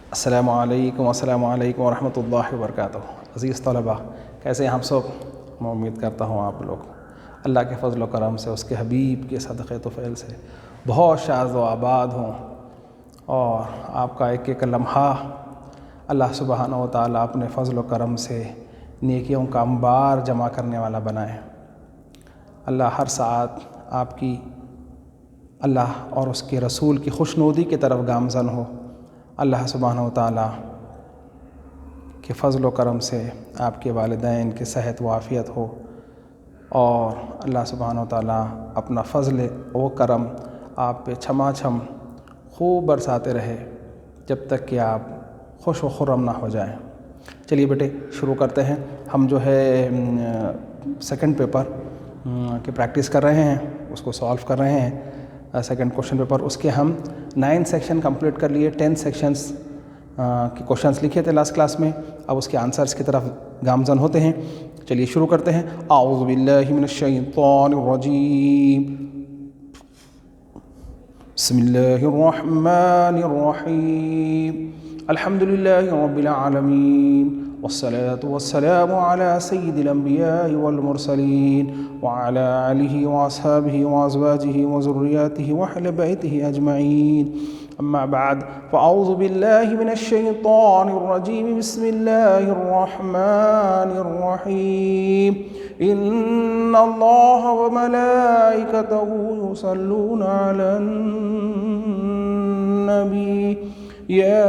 अस्सलामुअलैकुम वरहमतुल्लाहि वबरकातुहू। अज़ीज़ तलबा, कैसे हैं आप सब? मैं उम्मीद करता हूँ आप लोग अल्लाह के फ़ज़ल व करम से, उसके हबीब के सदक़े तुफ़ैल से बहुत शाद व आबाद हों और आपका एक एक लम्हा अल्लाह सुब्हानहू व तआला अपने फ़ज़ल व करम से नेकियों का अंबार जमा करने वाला बनाए। अल्लाह हर साथ आपकी अल्लाह और उसके रसूल की खुशनुदी की तरफ गामज़न हो। अल्लाह सुब्हानहू व तआला के फ़ज़ल व करम से आपके वालिदैन की सेहत व आफ़ियत हो और अल्लाह सुब्हानहू व तआला अपना फ़ज़ल व करम आप पे छमाछम खूब बरसाते रहे जब तक कि आप खुश व खुर्रम ना हो जाएं। चलिए बेटे, शुरू करते हैं। हम जो है सेकंड पेपर की प्रैक्टिस कर रहे हैं, उसको सॉल्व कर रहे हैं। सेकंड क्वेश्चन पेपर, उसके हम 9 सेक्शन कंप्लीट कर लिए। 10 सेक्शंस के क्वेश्चंस लिखे थे लास्ट क्लास में। अब उसके आंसर्स की तरफ गामज़न होते हैं। चलिए शुरू करते हैं। आऊज़ु बिल्लाहि मिनश शैतानिर रजीम, बिस्मिल्लाहिर रहमानिर रहीम, अल्हम्दुलिल्लाहि रब्बिल आलमीन, वस्सलातु वस्सलामु अला सय्यिदिल अंबियाइ वल मुरसलीन व अला आलिहि व अस्हाबिहि व अज़वाजिहि व ज़ुर्रिय्यातिहि व अहलि बैतिहि अजमईन। अम्मा बाद, फ़अऊज़ु बिल्लाहि मिनश शैतानिर रजीम, बिस्मिल्लाहिर रहमानिर रहीम, इन्नल्लाहा व मलाइकतहु युसल्लूना अलन नबी या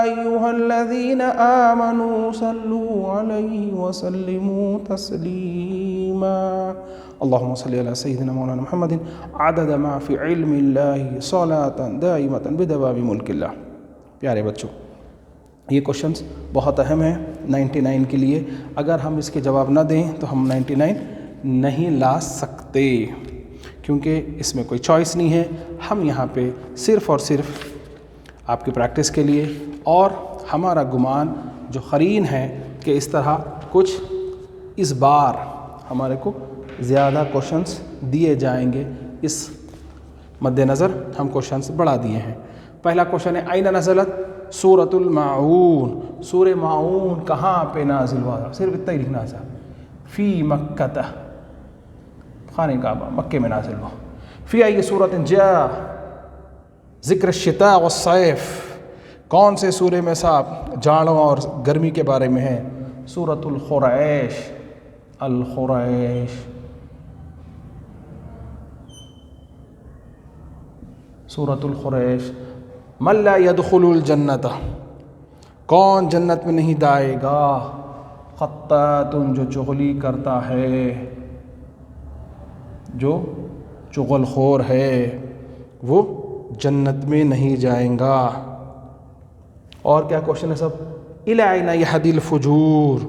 अय्युहल्लज़ीना आमनू सल्लू अलैहि व सल्लिमू तस्लीमा। अल्लाहुम्मा सल्लि अला सय्यिदिना मौलाना मुहम्मदिन अदद मा फ़ी इल्मिल्लाहि सलातन दाइमतन बिदवामि मुल्किल्लाह। प्यारे बच्चों, ये क्वेश्चंस बहुत अहम है 99 के लिए। अगर हम इसके जवाब ना दें तो हम 99 नहीं ला सकते, क्योंकि इसमें कोई चॉइस नहीं है। हम यहाँ पे सिर्फ़ और सिर्फ आपकी प्रैक्टिस के लिए और हमारा गुमान जो क़रीन है कि इस तरह कुछ इस बार हमारे को ज़्यादा क्वेश्चंस दिए जाएंगे, इस मद्देनज़र हम क्वेश्चंस बढ़ा दिए हैं। पहला क्वेश्चन है, आइना नज़लत सूरतुल माऊन। सूरह माऊन कहाँ पे नाजिल हुआ? सिर्फ इतना ही लिखना था। फ़ी मक्कता, खाने काबा, मक्के में नाजिल हुआ। फ़ी आई सूरत जा ज़िक्र शिता व सैफ़, कौन से सूरे में साहब जाड़ों और गर्मी के बारे में है? सूरतुल ख़ुरैश, अल ख़ुरैश, सूरतुल ख़ुरैश। मल्ला यदखुलुल जन्नत, कौन जन्नत में नहीं जाएगा? ख़त्तातुन, जो चुगली करता है, जो चुगलखोर है, वो जन्नत में नहीं जाएगा। और क्या क्वेश्चन है सब? इला अयना यहदिल फुजूर,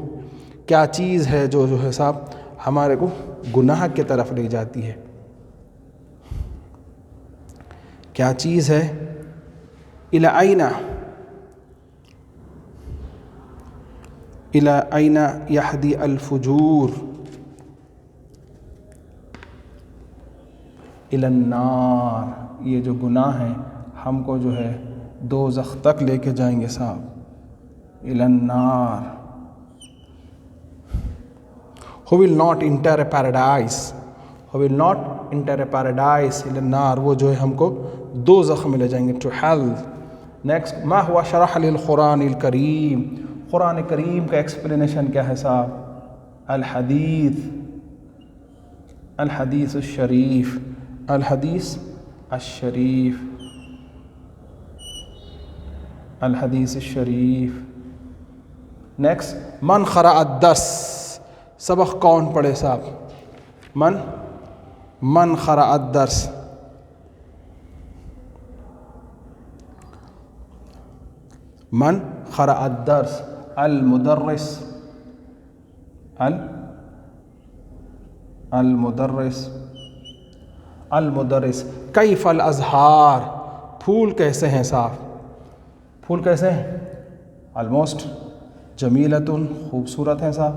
क्या चीज़ है जो है साहब हमारे को गुनाह की तरफ ले जाती है? क्या चीज़ है? इला अयना, इला अयना यहदी अल फुजूर, इलन्नार, ये जो गुनाह है हमको जो है दोज़ख तक लेके जाएंगे साहब, इलन्नार। Who will not enter a paradise, who will not enter a paradise, इलन्नार, वो जो है हमको दोज़ख में ले जाएंगे, to hell। नेक्स्ट, मा हुआ शरह लिल कुरानिल करीम, कुरान करीम का एक्सप्लेनेशन क्या है साहब? अल हदीस, अल हदीस शरीफ, अल हदीस अशरीफ, अल हदीस शरीफ। नेक्स्ट, मन क़रा अद-दर्स, सबक कौन पढ़े साहब? मन क़रा अद-दर्स, मन क़रा अद-दर्स, अल मुदर्रिस, अल मुदर्रिस, अल मुदर्रिस। कैफ़ल अज़हार, फूल कैसे हैं साहब? फूल कैसे हैं? ऑलमोस्ट जमीलतुन, खूबसूरत हैं साहब।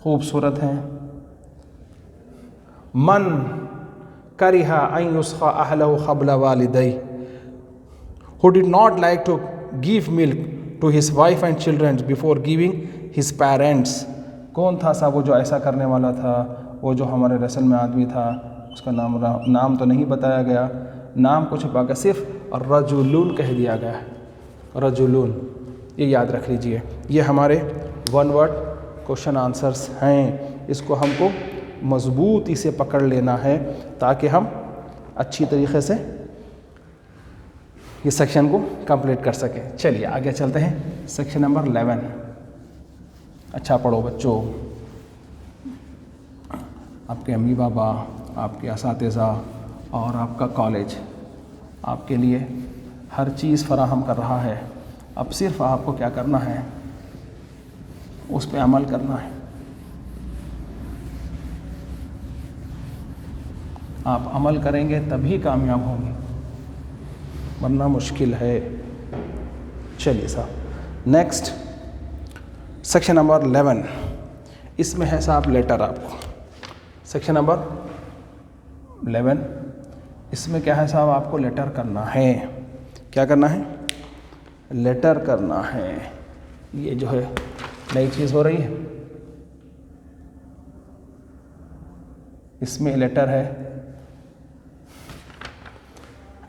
खूबसूरत हैं। मन करिहा अन युस्खा अहलहु क़ब्ल वालिदैहि, who did not like to give milk to his wife and children before giving his parents। कौन था साहब वो जो ऐसा करने वाला था? वो जो हमारे रसल में आदमी था, उसका नाम तो नहीं बताया गया, नाम को छुपा कर सिर्फ रजुलून कह दिया गया, रजुलून। ये याद रख लीजिए, ये हमारे वन वर्ड क्वेश्चन आंसर्स हैं। इसको हमको मज़बूती से पकड़ लेना है ताकि हम अच्छी तरीके से इस सेक्शन को कंप्लीट कर सकें। चलिए आगे चलते हैं, सेक्शन नंबर 11। अच्छा पढ़ो बच्चों, आपके अम्मी बाबा, आपके असातिज़ा और आपका कॉलेज आपके लिए हर चीज़ फराहम कर रहा है। अब सिर्फ आपको क्या करना है, उस पर अमल करना है। आप अमल करेंगे तभी कामयाब होंगे, वरना मुश्किल है। चलिए साहब नेक्स्ट सेक्शन नंबर 11, इसमें है साहब लेटर। आपको सेक्शन नंबर 11 इसमें क्या है साहब, आपको लेटर करना है। क्या करना है? लेटर करना है। ये जो है नई चीज़ हो रही है, इसमें लेटर है,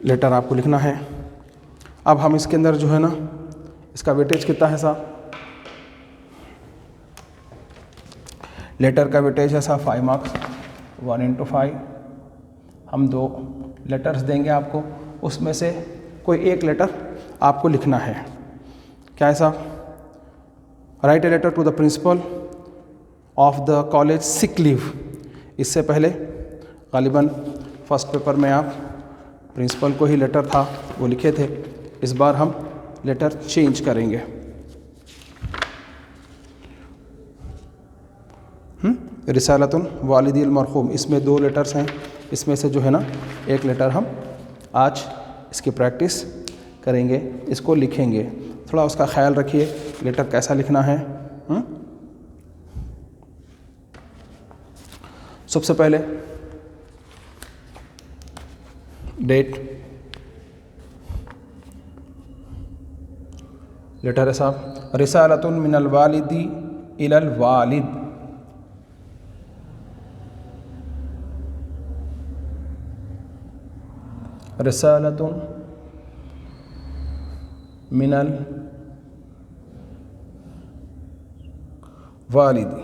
लेटर आपको लिखना है। अब हम इसके अंदर जो है ना, इसका वेटेज कितना है साहब? लेटर का वेटेज है साहब 5 मार्क्स, 1 into 5। हम 2 लेटर्स देंगे आपको, उसमें से कोई एक लेटर आपको लिखना है। क्या है साहब? Write a letter to the principal of the college sick leave. इससे पहले गालिबन फर्स्ट पेपर में आप प्रिंसिपल को ही लेटर था वो लिखे थे, इस बार हम लेटर चेंज करेंगे। रिसालतुन वालिदिल मरहूम, इसमें 2 लेटर्स हैं, इसमें से जो है ना एक लेटर हम आज इसकी प्रैक्टिस करेंगे, इसको लिखेंगे। थोड़ा उसका ख्याल रखिए लेटर कैसा लिखना है। सबसे पहले डेट, लेटर है साहब रिसालतुन मिनल वालिदी इलल वालिद। रिसालतुन मिनल वालिदी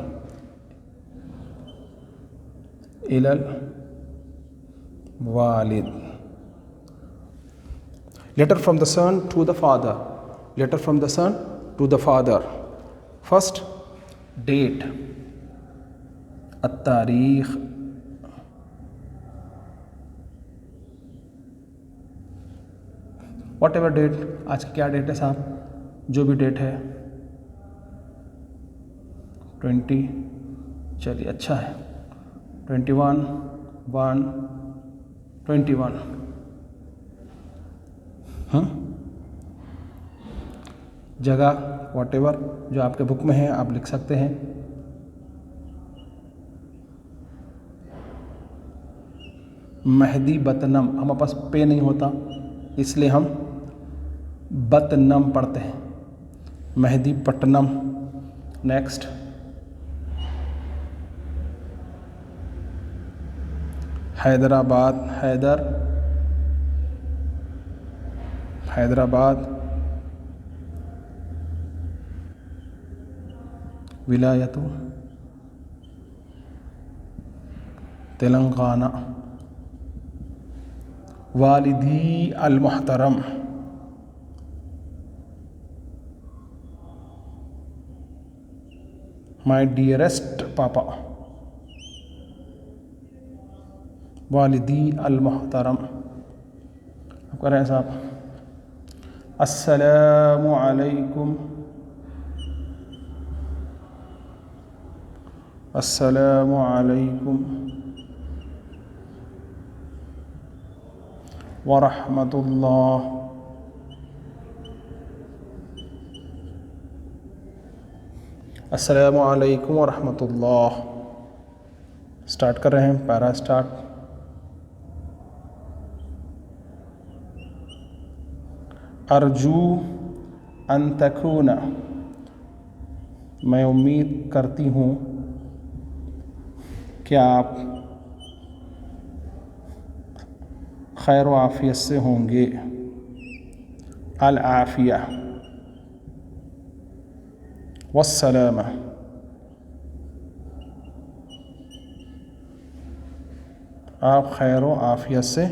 इलल वालिद। Letter from the son to the father, letter from the son to the father. First date, अत्तारीख, वॉट एवर डेट, आज की क्या डेट है साहब, जो भी डेट है 20, चलिए अच्छा है 21/1/21। जगह वॉट एवर जो आपके बुक में है आप लिख सकते हैं। मेहदी बतनम, हमारे पास पे नहीं होता इसलिए हम बतनम पढ़ते हैं, मेहदी पट्टनम। नेक्स्ट हैदराबाद, हैदराबाद। विलायतु तेलंगाना। वालिदी अल मुहतरम, माय डियरेस्ट पापा। वालिदी अल मुहतरम। अब कह रहे हैं साहब अस्सलामु अलैकुम, अस्सलामु अलैकुम व रहमतुल्लाह। अस्सलामु अलैकुम व रहमतुल्लाह। स्टार्ट कर रहे हैं, पैरा स्टार्ट। अर्जू अन तकूना, मैं उम्मीद करती हूँ कि आप खैर व आफ़ियत से होंगे। अल आफ़िया वस्सलामा, आप खैर व आफ़ियत से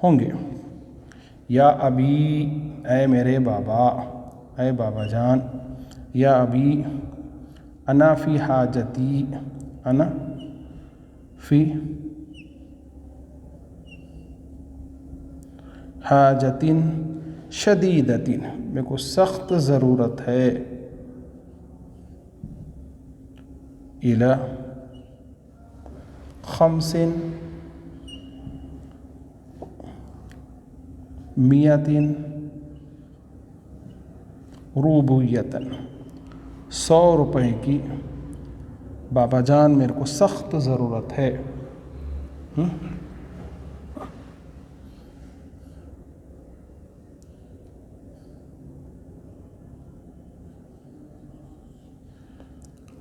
होंगे। या अभी, ऐ मेरे बाबा, ऐ बाबा जान। या अभी, अना फ़ी हाजती, अना फ़ी हाजतिन शदीदतिन, मेरे को सख्त ज़रूरत है। इला खमसिन मियातिन रूबुयतन, 100 रुपए की बाबा जान मेरे को सख्त ज़रूरत है।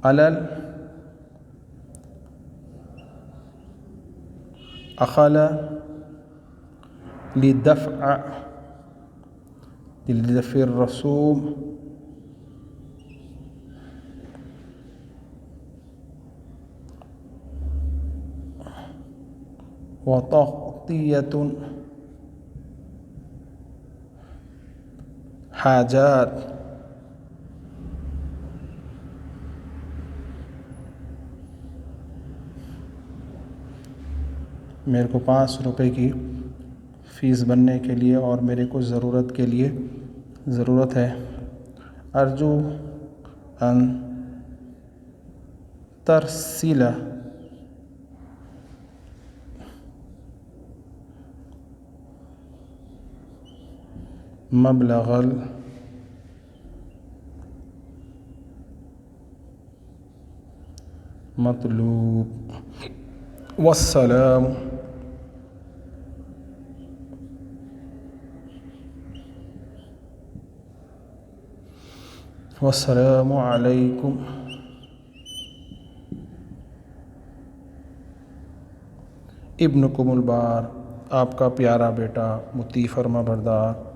अलल अखला लिदफ़अ लिदफ़िर रसूम व तग़तियतुन हाजात, मेरे को 5 रुपए की फ़ीस बनने के लिए और मेरे को ज़रूरत के लिए ज़रूरत है। अर्जू अन तरसिला मबलगल मतलूब। वस्सलाम वस्सलामु अलैकुम। इब्नुकुमुल बार, आपका प्यारा बेटा मुती फरमा बरदार।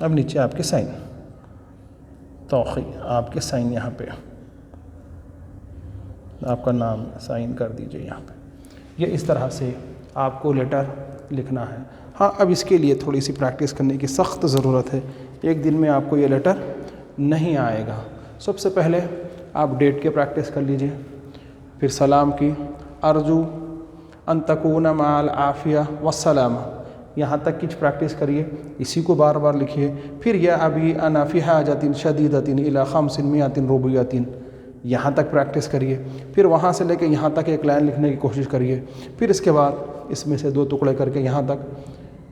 अब नीचे आपके साइन, तौक़ी, आपके साइन यहाँ पे, आपका नाम साइन कर दीजिए यहाँ पे। ये इस तरह से आपको लेटर लिखना है। हाँ, अब इसके लिए थोड़ी सी प्रैक्टिस करने की सख्त ज़रूरत है। एक दिन में आपको ये लेटर नहीं आएगा। सबसे पहले आप डेट की प्रैक्टिस कर लीजिए, फिर सलाम की, अर्जू अन तकूना माल आफ़िया वस्सलामा, यहाँ तक की प्रैक्टिस करिए, इसी को बार बार लिखिए। फिर या अभी अना फ़ी हाजतिन शदीदतिन इला खमसिन मियातिन रुबुयतिन, यहाँ तक प्रैक्टिस करिए। फिर वहाँ से लेकर यहाँ तक एक लाइन लिखने की कोशिश करिए। फिर इसके बाद इसमें से 2 टुकड़े करके यहाँ तक,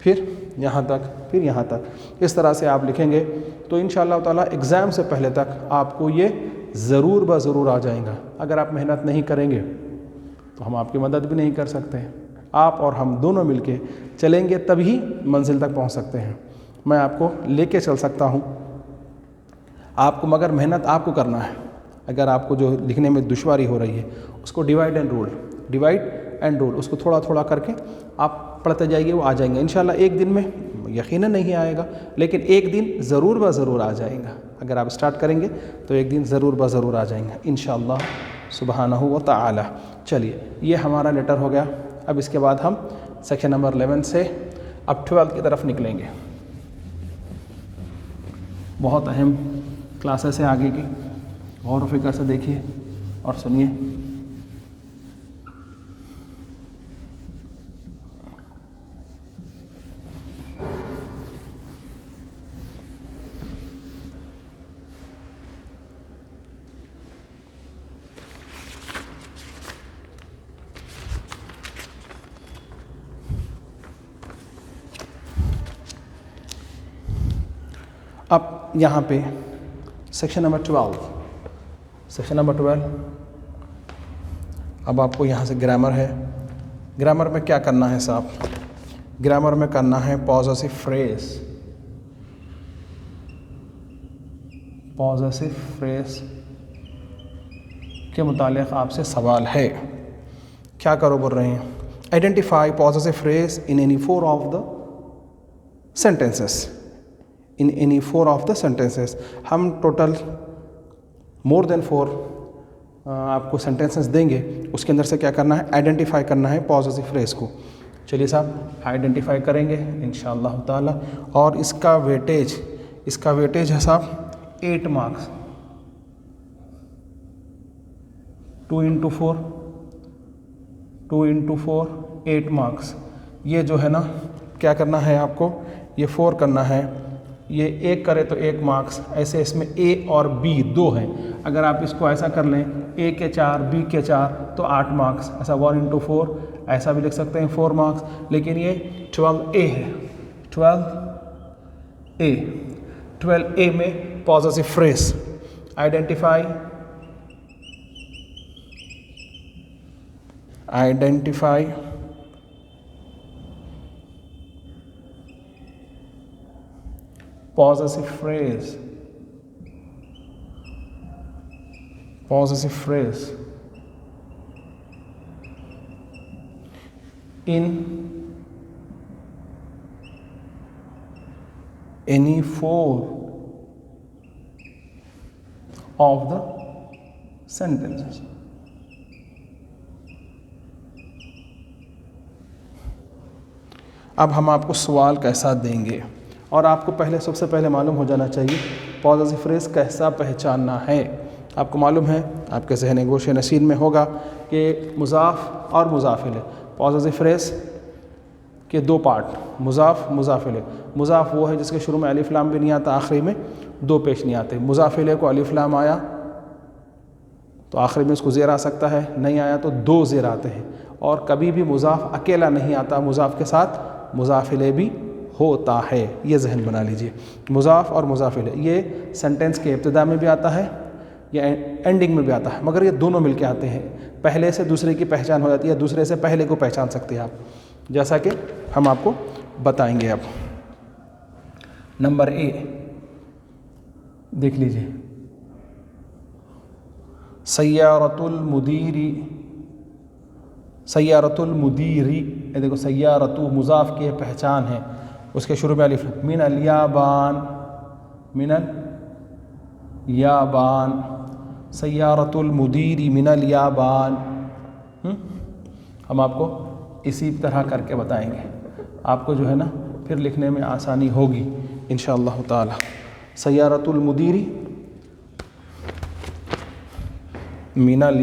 फिर यहाँ तक, फिर यहाँ तक। इस तरह से आप लिखेंगे तो इंशाअल्लाह ताला एग्ज़ाम से पहले तक आपको ये ज़रूर ब ज़रूर आ जाएगा। अगर आप मेहनत नहीं करेंगे तो हम आपकी मदद भी नहीं कर सकते। आप और हम दोनों मिलके चलेंगे तभी मंजिल तक पहुंच सकते हैं। मैं आपको लेके चल सकता हूं आपको, मगर मेहनत आपको करना है। अगर आपको जो लिखने में दुश्वारी हो रही है उसको डिवाइड एंड रूल उसको थोड़ा थोड़ा करके आप पढ़ते जाइए, वो आ जाएंगे इंशाल्लाह। एक दिन में यकीनन नहीं आएगा, लेकिन एक दिन ज़रूर ब ज़रूर आ जाएगा। अगर आप स्टार्ट करेंगे तो एक दिन ज़रूर ब ज़रूर आ जाएंगे इंशाअल्लाह सुब्हानहू व तआला। चलिए, ये हमारा लेटर हो गया। अब इसके बाद हम सेक्शन नंबर 11 से अब 12 की तरफ निकलेंगे। बहुत अहम क्लासेस है आगे की, गौर फिक्र से देखिए और सुनिए। अब यहाँ पे सेक्शन नंबर 12, अब आपको यहाँ से ग्रामर है। ग्रामर में क्या करना है साहब? ग्रामर में करना है पॉजेसिव फ्रेज। पॉजेसिव फ्रेज के मुतालिक आपसे सवाल है। क्या करो बोल रहे हैं? Identify possessive phrase in any four of the sentences. In any four of the sentences. हम टोटल मोर देन 4 आपको सेंटेंसेस देंगे, उसके अंदर से क्या करना है? आइडेंटिफाई करना है पॉजेसिव फ्रेज को। चलिए साहब आइडेंटिफाई करेंगे इंशाअल्लाह ताला। और इसका वेटेज है साहब 8 मार्क्स। 2 into 4 8 marks. ये जो है ना क्या करना है आपको? ये 4 करना है, ये 1 करे तो 1 मार्क्स। ऐसे इसमें A और B 2 हैं। अगर आप इसको ऐसा कर लें A के 4 B के 4 तो 8 मार्क्स। ऐसा 1 into 4 ऐसा भी लिख सकते हैं 4 मार्क्स। लेकिन ये 12A है। 12A में possessive phrase identify possessive phrase in any four of the sentences. अब हम आपको सवाल कैसा देंगे, और आपको सबसे पहले मालूम हो जाना चाहिए पॉजेसिव फ्रेज कैसा पहचानना है। आपको मालूम है, आपके ज़हन गोश नशीन में होगा कि मुज़ाफ़ और मुज़ाफ़िल। पॉजेसिव फ्रेज के 2 पार्ट, मुज़ाफ़ मुज़ाफ़िल। मुज़ाफ़ वो है जिसके शुरू में अलिफ लाम भी नहीं आता, आखिरी में 2 पेश नहीं आते। मुज़ाफ़िल को अलिफ लाम आया तो आखिरी में उसको ज़ेर आ सकता है, नहीं आया तो 2 ज़ेर आते हैं। और कभी भी मुज़ाफ़ अकेला नहीं आता, मुज़ाफ़ के साथ मुज़ाफ़िल भी होता है। ये जहन बना लीजिए। मुज़ाफ़ और मुज़ाफ़िल ये सेंटेंस के इब्तिदा में भी आता है या एंडिंग में भी आता है, मगर ये दोनों मिलके आते हैं। पहले से दूसरे की पहचान हो जाती है, दूसरे से पहले को पहचान सकते हैं आप, जैसा कि हम आपको बताएंगे। अब नंबर A देख लीजिए, सय्यारतुल मुदीरी। ये देखो सय्यारतु मुज़ाफ़ की पहचान है, उसके शुरू में अलिफ। मिनल याबान सय्यारतुल मुदीरी मिनल याबान। हम आपको इसी तरह करके बताएंगे, आपको जो है ना फिर लिखने में आसानी होगी इंशाअल्लाह ताला। सय्यारतुल मुदीरी मिनल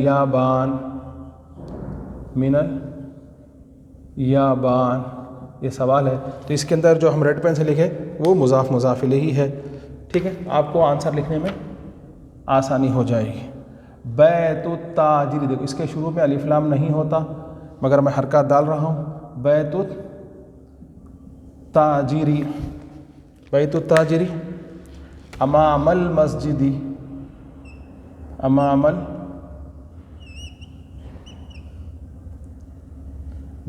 याबान ये सवाल है, तो इसके अंदर जो हम रेड पेन से लिखे वो मुज़ाफ़ मुज़ाफ़िल ही है। ठीक है, आपको आंसर लिखने में आसानी हो जाएगी। बैतुत ताजिरी, देखो इसके शुरू में अलिफ लाम नहीं होता, मगर मैं हरकत डाल रहा हूँ। बैतुत ताजिरी अमामल मस्जिदी,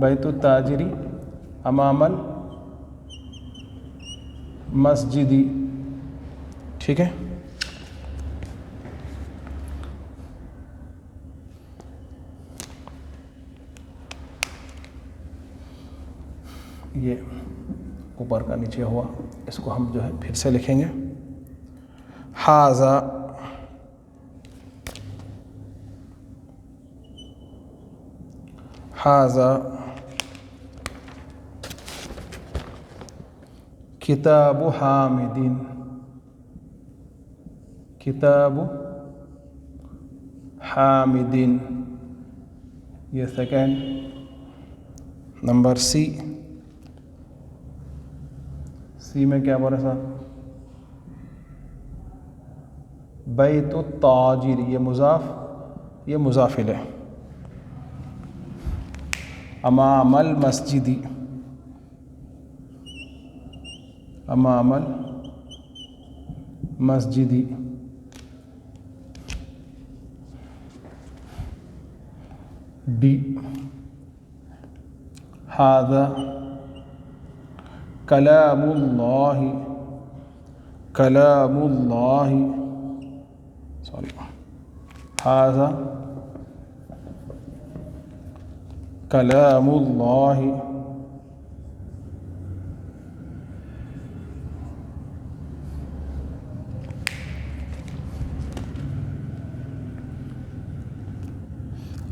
बैतुत ताजिरी अमामल मस्जिदी। ठीक है, ये ऊपर का नीचे हुआ, इसको हम जो है फिर से लिखेंगे। हाज़ा किताबु हामिदिन। ये सेकेंड। नंबर सी में क्या बोल रहे साहब? बैतुत ताजिर, ये मुज़ाफ़िल है। अमामल मस्जिदी। डी हाज़ा कलामुल्लाहि सॉरी हाज़ा कलामुल्लाहि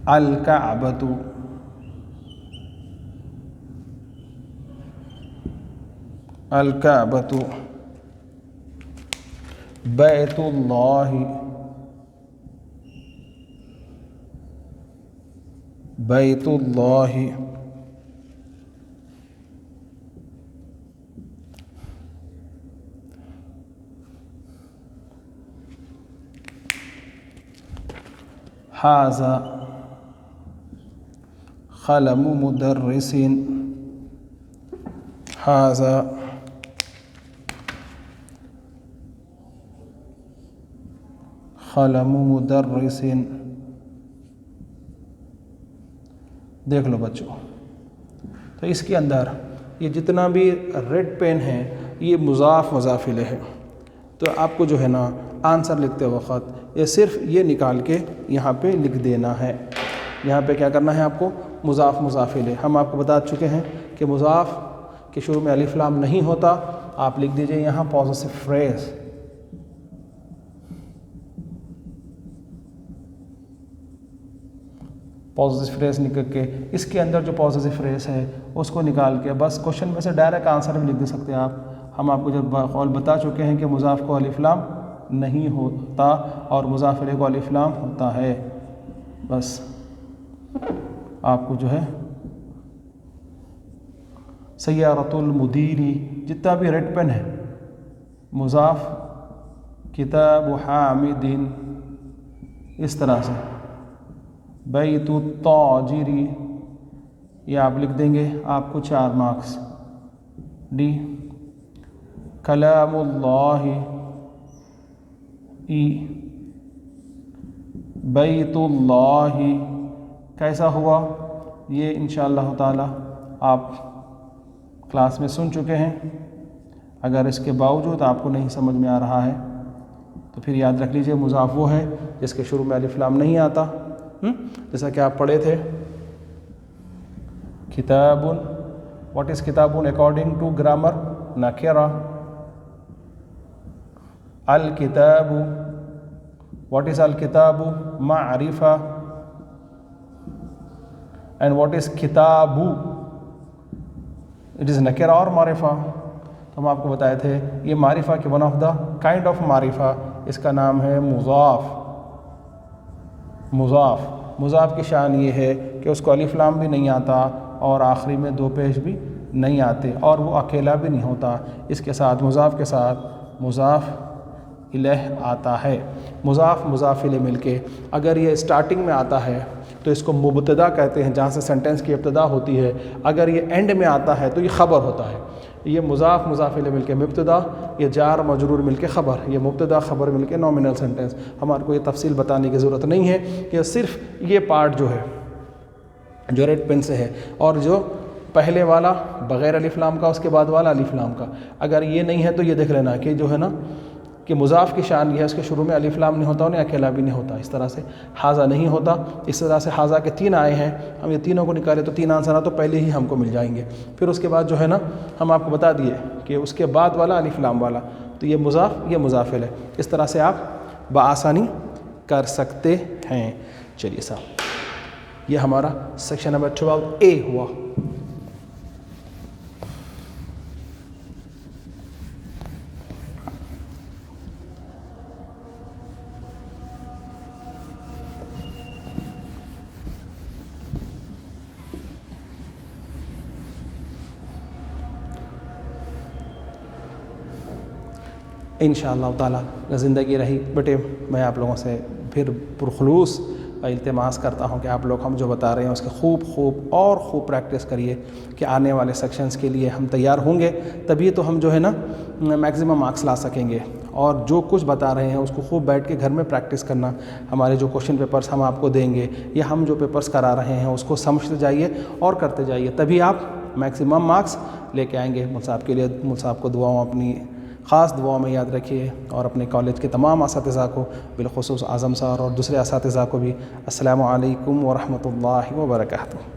अल काबतु बैतुल्लाहि हाज़ा क़लमु मुदर्रिसिन हाज़ा क़लमु मुदर्रिसिन। देख लो बच्चों, तो इसके अंदर ये जितना भी रेड पेन है ये मुज़ाफ़ मुज़ाफ़ इलैह है। तो आपको जो है ना आंसर लिखते वक़्त ये सिर्फ ये निकाल के यहाँ पे लिख देना है। यहाँ पे क्या करना है आपको, मुज़ाफ़ मुज़ाफ़ इलैह। हम आपको बता चुके हैं कि मुज़ाफ़ के शुरू में अलिफ लाम नहीं होता। आप लिख दीजिए यहाँ पॉसेसिव फ्रेज़, पॉजिटिव फ्रेज़ निकल के इसके अंदर जो पॉजिटिव फ्रेज़ है उसको निकाल के बस क्वेश्चन में से डायरेक्ट आंसर भी लिख दे सकते हैं आप। हम आपको जब कौल बता चुके हैं कि मुज़ाफ़ को अलिफ लाम नहीं होता और मुज़ाफ़ इलैह को अलिफ लाम होता है। बस आपको जो है सय्यारतुल मुदीरी जितना भी रेड पेन है, मुज़ाफ़ किताब हामिदिन, इस तरह से बैतुत ताजिरी, ये आप लिख देंगे, आपको 4 मार्क्स। डी कलामुल्लाहि ई बैतुल्लाहि। कैसा हुआ ये इंशाअल्लाह ताला आप क्लास में सुन चुके हैं। अगर इसके बावजूद आपको नहीं समझ में आ रहा है तो फिर याद रख लीजिए मुज़ाफ़ वो है जिसके शुरू में अलिफ लाम नहीं आता। जैसा कि आप पढ़े थे किताबुन, व्हाट इज़ किताबुन अकॉर्डिंग टू ग्रामर, नकिरा। अल किताबु, व्हाट इज़ अल किताबु, मारिफा। एंड व्हाट इज़ किताबु, इट इज़ नकिरा और मारिफा। तो हम आपको बताए थे ये मारिफा के one of the kind of मारिफा, इसका नाम है मुज़ाफ़। मुज़ाफ़ की शान ये है कि उसको अलिफ लाम भी नहीं आता और आखिरी में 2 पेश भी नहीं आते और वो अकेला भी नहीं होता। इसके साथ मुज़ाफ़ के साथ मुज़ाफ़ इलैह आता है। मुज़ाफ़ मुज़ाफ़ इलैह मिलके अगर ये स्टार्टिंग में आता है तो इसको मुब्तदा कहते हैं, जहाँ से सेंटेंस की इब्तिदा होती है। अगर ये एंड में आता है तो ये ख़बर होता है। ये मुज़ाफ़ मुज़ाफ़ इलैह मिलके मुब्तदा, ये जार मजरूर मिलके ख़बर, ये मुब्तदा ख़बर मिलके नॉमिनल सेंटेंस। हमारे को ये तफसील बताने की ज़रूरत नहीं है कि सिर्फ ये पार्ट जो है जो रेड पेन से है और जो पहले वाला बग़ैर अलिफ लाम का, उसके बाद वाला अलिफ लाम का, अगर ये नहीं है तो ये देख लेना कि जो है ना कि मुज़ाफ़ की शान ये है उसके शुरू में अलिफ लाम नहीं होता और अकेला भी नहीं होता। इस तरह से हाज़ा नहीं होता। इस तरह से हाज़ा के 3 आए हैं, हम ये तीनों को निकालें तो 3 आंसर तो पहले ही हमको मिल जाएंगे। फिर उसके बाद जो है ना हम आपको बता दिए कि उसके बाद वाला अलिफ लाम वाला, तो ये मुज़ाफ़ ये मुज़ाफ़ इलैह, इस तरह से आप बआसानी कर सकते हैं। चलिए साहब, ये हमारा सेक्शन नंबर 12A हुआ। इंशाअल्लाह ताला ज़िंदगी रही बेटे, मैं आप लोगों से फिर पुरखुलूस इल्तिमास करता हूँ कि आप लोग हम जो बता रहे हैं उसके खूब प्रैक्टिस करिए कि आने वाले सेक्शंस के लिए हम तैयार होंगे, तभी तो हम जो है ना मैक्सिमम मार्क्स ला सकेंगे। और जो कुछ बता रहे हैं उसको खूब बैठ के घर में प्रैक्टिस करना। हमारे जो क्वेश्चन पेपर्स हम आपको देंगे या हम जो पेपर्स करा रहे हैं उसको समझते जाइए और करते जाइए, तभी आप मैक्सिमम मार्क्स लेके आएंगे। मुझसे आपके लिए, मुझसे आपको दुआओं, अपनी ख़ास दुआओं में याद रखिए, और अपने कॉलेज के तमाम असातिज़ा को, बिलख़ुसूस आज़म सर और दूसरे असातिज़ा को भी अस्सलामु अलैकुम व रहमतुल्लाहि व बरकातुहू।